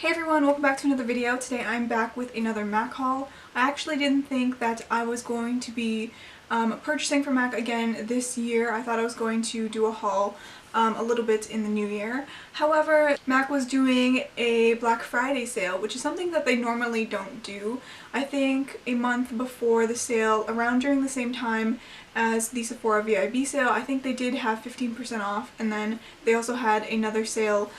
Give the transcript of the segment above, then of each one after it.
Hey everyone, welcome back to another video. Today I'm back with another MAC haul. I actually didn't think that I was going to be purchasing from MAC again this year. I thought I was going to do a haul a little bit in the new year. However, MAC was doing a Black Friday sale, which is something that they normally don't do. I think a month before the sale, around during the same time as the Sephora VIB sale, I think they did have 15% off, and then they also had another sale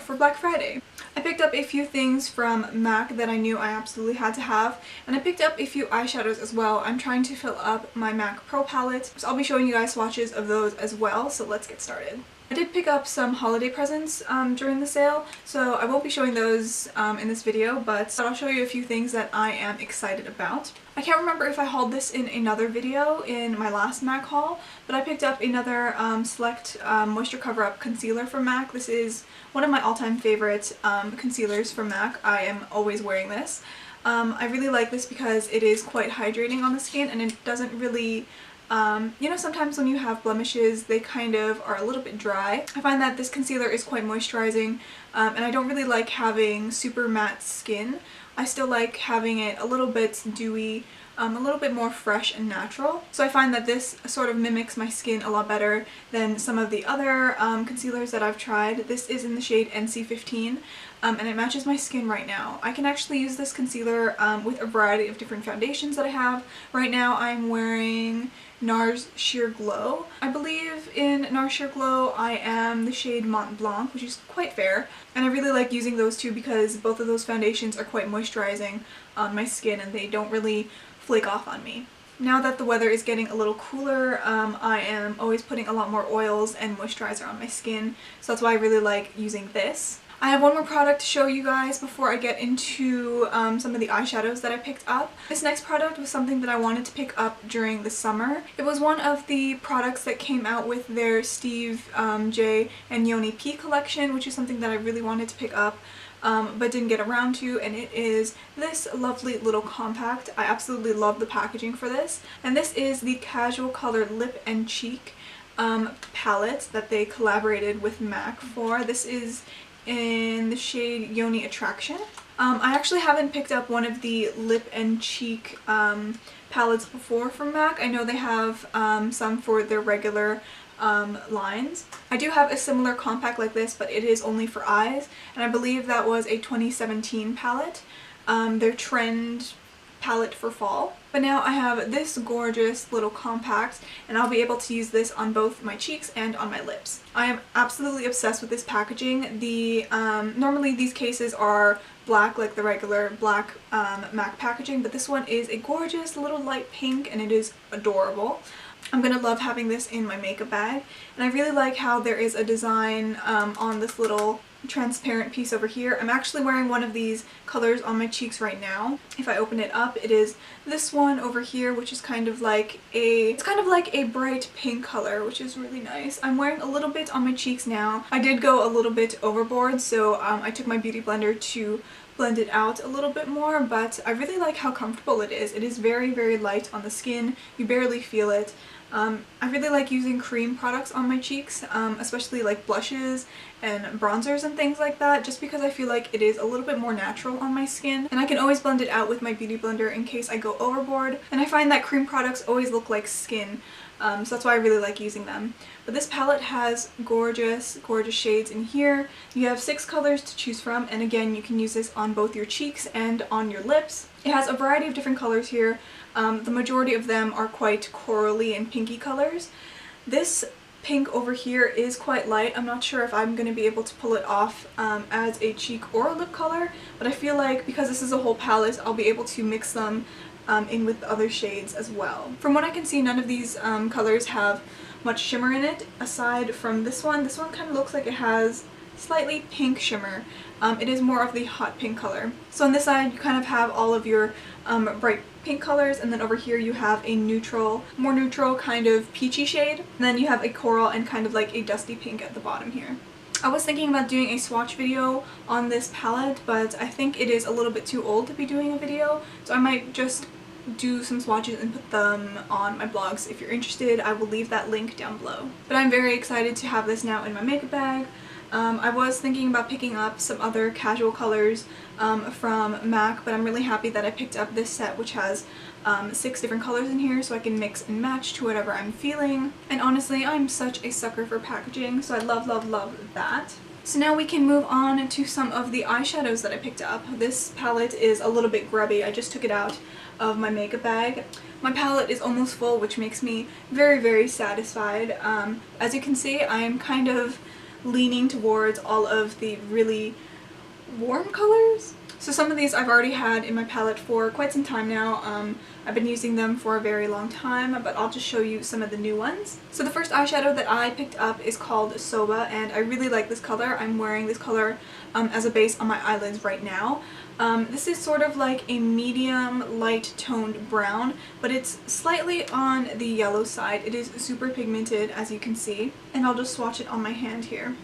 for Black Friday. I picked up a few things from MAC that I knew I absolutely had to have, and I picked up a few eyeshadows as well. I'm trying to fill up my MAC Pro palette, so I'll be showing you guys swatches of those as well, so let's get started. I did pick up some holiday presents during the sale, so I won't be showing those in this video, but I'll show you a few things that I am excited about. I can't remember if I hauled this in another video in my last MAC haul, but I picked up another Select Moisture Cover-Up Concealer from MAC. This is one of my all-time favorite concealers from MAC. I am always wearing this. I really like this because it is quite hydrating on the skin, and it doesn't really you know, sometimes when you have blemishes, they kind of are a little bit dry. I find that this concealer is quite moisturizing, and I don't really like having super matte skin. I still like having it a little bit dewy, a little bit more fresh and natural. So I find that this sort of mimics my skin a lot better than some of the other concealers that I've tried. This is in the shade NC15, and it matches my skin right now. I can actually use this concealer with a variety of different foundations that I have. Right now I'm wearing NARS Sheer Glow. I believe in NARS Sheer Glow I am the shade Mont Blanc, which is quite fair, and I really like using those two because both of those foundations are quite moisturizing on my skin and they don't really flake off on me. Now that the weather is getting a little cooler, I am always putting a lot more oils and moisturizer on my skin, so that's why I really like using this. I have one more product to show you guys before I get into some of the eyeshadows that I picked up. This next product was something that I wanted to pick up during the summer. It was one of the products that came out with their Steve J and Yoni P collection, which is something that I really wanted to pick up but didn't get around to, and it is this lovely little compact. I absolutely love the packaging for this, and this is the Casual Color Lip and Cheek palette that they collaborated with MAC for. This is in the shade Yoni Attraction. I actually haven't picked up one of the lip and cheek palettes before from MAC. I know they have some for their regular lines. I do have a similar compact like this, but it is only for eyes, and I believe that was a 2017 palette, their trend palette for fall. But now I have this gorgeous little compact, and I'll be able to use this on both my cheeks and on my lips. I am absolutely obsessed with this packaging. Normally these cases are black, like the regular black MAC packaging, but this one is a gorgeous little light pink and it is adorable. I'm gonna love having this in my makeup bag, and I really like how there is a design on this little transparent piece over here. I'm actually wearing one of these colors on my cheeks right now. If I open it up, it is this one over here, which is kind of like a bright pink color, which is really nice. I'm wearing a little bit on my cheeks now. I did go a little bit overboard, so I took my beauty blender to blend it out a little bit more, but I really like how comfortable it is. It is very, very light on the skin. You barely feel it. I really like using cream products on my cheeks, especially like blushes and bronzers and things like that, just because I feel like it is a little bit more natural on my skin, and I can always blend it out with my beauty blender in case I go overboard, and I find that cream products always look like skin, so that's why I really like using them. But this palette has gorgeous, gorgeous shades in here. You have 6 colors to choose from, and again, you can use this on both your cheeks and on your lips. It has a variety of different colors here. The majority of them are quite corally and pinky colors. This pink over here is quite light. I'm not sure if I'm going to be able to pull it off as a cheek or a lip color, but I feel like because this is a whole palette, I'll be able to mix them in with other shades as well. From what I can see, none of these colors have much shimmer in it, aside from this one. This one kind of looks like it has slightly pink shimmer. It is more of the hot pink color. So on this side you kind of have all of your bright pink colors, and then over here you have a neutral, more neutral kind of peachy shade, and then you have a coral and kind of like a dusty pink at the bottom here. I was thinking about doing a swatch video on this palette, but I think it is a little bit too old to be doing a video, so I might just do some swatches and put them on my blogs. If you're interested, I will leave that link down below. But I'm very excited to have this now in my makeup bag. I was thinking about picking up some other casual colors from MAC, but I'm really happy that I picked up this set, which has 6 different colors in here, so I can mix and match to whatever I'm feeling. And honestly, I'm such a sucker for packaging, so I love, love, love that. So now we can move on to some of the eyeshadows that I picked up. This palette is a little bit grubby. I just took it out of my makeup bag. My palette is almost full, which makes me very, very satisfied. As you can see, I am kind of leaning towards all of the really warm colors. So some of these I've already had in my palette for quite some time now. I've been using them for a very long time, but I'll just show you some of the new ones. So the first eyeshadow that I picked up is called Soba, and I really like this color. I'm wearing this color as a base on my eyelids right now. This is sort of like a medium light toned brown, but it's slightly on the yellow side. It is super pigmented, as you can see, and I'll just swatch it on my hand here.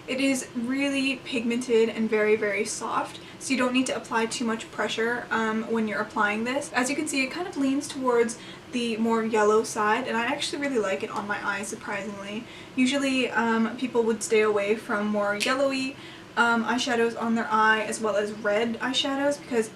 It is really pigmented and very, very soft, so you don't need to apply too much pressure when you're applying this. As you can see, it kind of leans towards the more yellow side, and I actually really like it on my eyes, surprisingly. Usually people would stay away from more yellowy eyeshadows on their eye, as well as red eyeshadows, because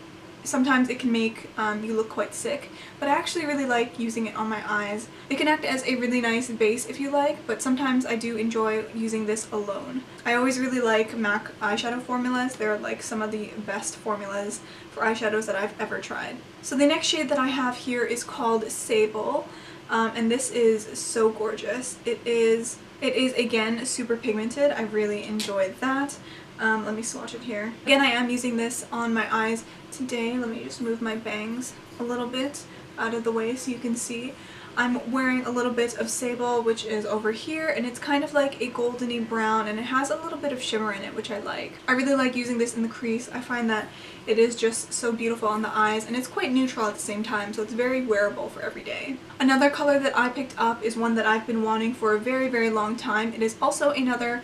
sometimes it can make you look quite sick, but I actually really like using it on my eyes. It can act as a really nice base if you like, but sometimes I do enjoy using this alone. I always really like MAC eyeshadow formulas. They're like some of the best formulas for eyeshadows that I've ever tried. So the next shade that I have here is called Sable, and this is so gorgeous. It is again super pigmented. I really enjoyed that. Let me swatch it here. Again, I am using this on my eyes today. Let me just move my bangs a little bit out of the way so you can see. I'm wearing a little bit of Sable, which is over here, and it's kind of like a goldeny brown, and it has a little bit of shimmer in it, which I like. I really like using this in the crease. I find that it is just so beautiful on the eyes, and it's quite neutral at the same time, so it's very wearable for every day. Another color that I picked up is one that I've been wanting for a very, very long time. It is also another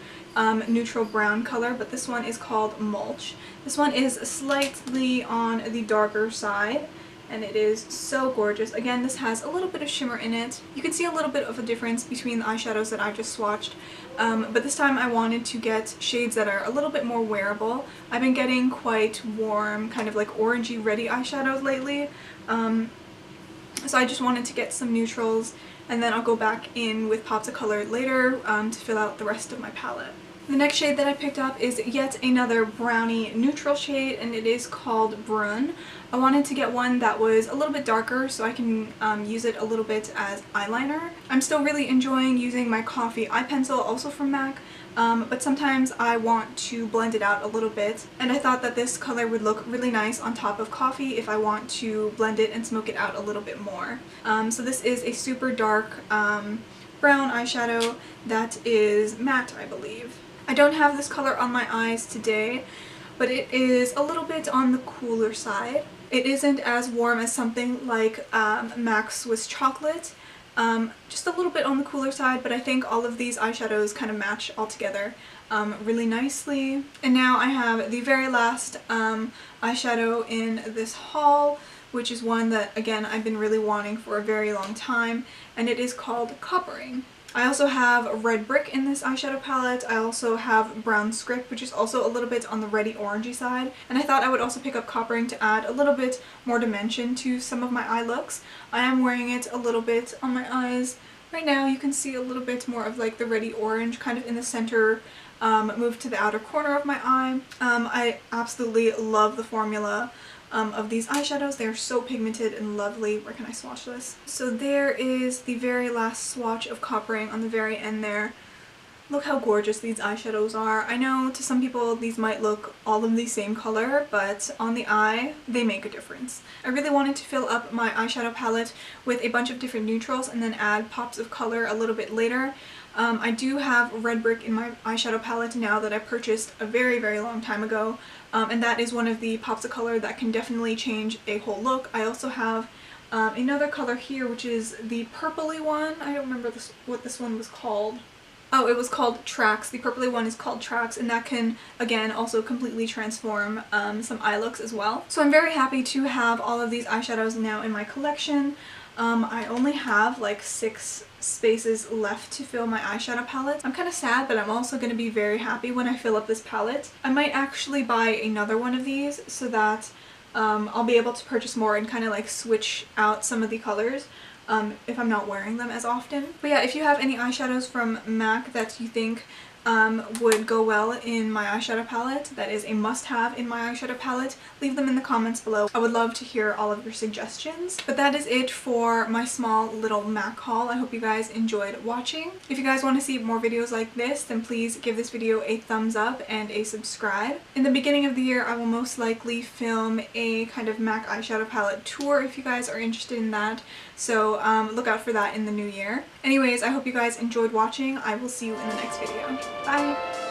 neutral brown color, but this one is called Mulch. This one is slightly on the darker side, and it is so gorgeous. Again, this has a little bit of shimmer in it. You can see a little bit of a difference between the eyeshadows that I just swatched, but this time I wanted to get shades that are a little bit more wearable. I've been getting quite warm, kind of like orangey reddy eyeshadows lately, so I just wanted to get some neutrals, and then I'll go back in with pops of color later to fill out the rest of my palette. The next shade that I picked up is yet another brownie neutral shade, and it is called Brun. I wanted to get one that was a little bit darker so I can use it a little bit as eyeliner. I'm still really enjoying using my coffee eye pencil, also from MAC, but sometimes I want to blend it out a little bit, and I thought that this color would look really nice on top of coffee if I want to blend it and smoke it out a little bit more. So this is a super dark brown eyeshadow that is matte, I believe. I don't have this color on my eyes today, but it is a little bit on the cooler side. It isn't as warm as something like MAC Swiss Chocolate, just a little bit on the cooler side, but I think all of these eyeshadows kind of match all together really nicely. And now I have the very last eyeshadow in this haul, which is one that, again, I've been really wanting for a very long time, and it is called Coppering. I also have Red Brick in this eyeshadow palette. I also have Brown Script, which is also a little bit on the reddy orangey side. And I thought I would also pick up Coppering to add a little bit more dimension to some of my eye looks. I am wearing it a little bit on my eyes. Right now you can see a little bit more of like the reddy orange kind of in the center, moved to the outer corner of my eye. I absolutely love the formula of these eyeshadows. They are so pigmented and lovely. Where can I swatch this? So there is the very last swatch of Coppering on the very end there. Look how gorgeous these eyeshadows are. I know to some people these might look all of the same color, but on the eye they make a difference. I really wanted to fill up my eyeshadow palette with a bunch of different neutrals and then add pops of color a little bit later. I do have Red Brick in my eyeshadow palette now that I purchased a very, very long time ago, and that is one of the pops of color that can definitely change a whole look. I also have another color here, which is the purpley one. I don't remember what this one was called. Oh, it was called Tracks. The purpley one is called Tracks, and that can, again, also completely transform some eye looks as well. So I'm very happy to have all of these eyeshadows now in my collection. I only have like 6 spaces left to fill my eyeshadow palette. I'm kind of sad, but I'm also going to be very happy when I fill up this palette. I might actually buy another one of these so that I'll be able to purchase more and kind of like switch out some of the colors if I'm not wearing them as often. But yeah, if you have any eyeshadows from MAC that you think would go well in my eyeshadow palette, that is a must-have in my eyeshadow palette, leave them in the comments below. I would love to hear all of your suggestions. But that is it for my small little MAC haul. I hope you guys enjoyed watching. If you guys want to see more videos like this, then please give this video a thumbs up and a subscribe. In the beginning of the year, I will most likely film a kind of MAC eyeshadow palette tour if you guys are interested in that. So look out for that in the new year. Anyways, I hope you guys enjoyed watching. I will see you in the next video. Bye!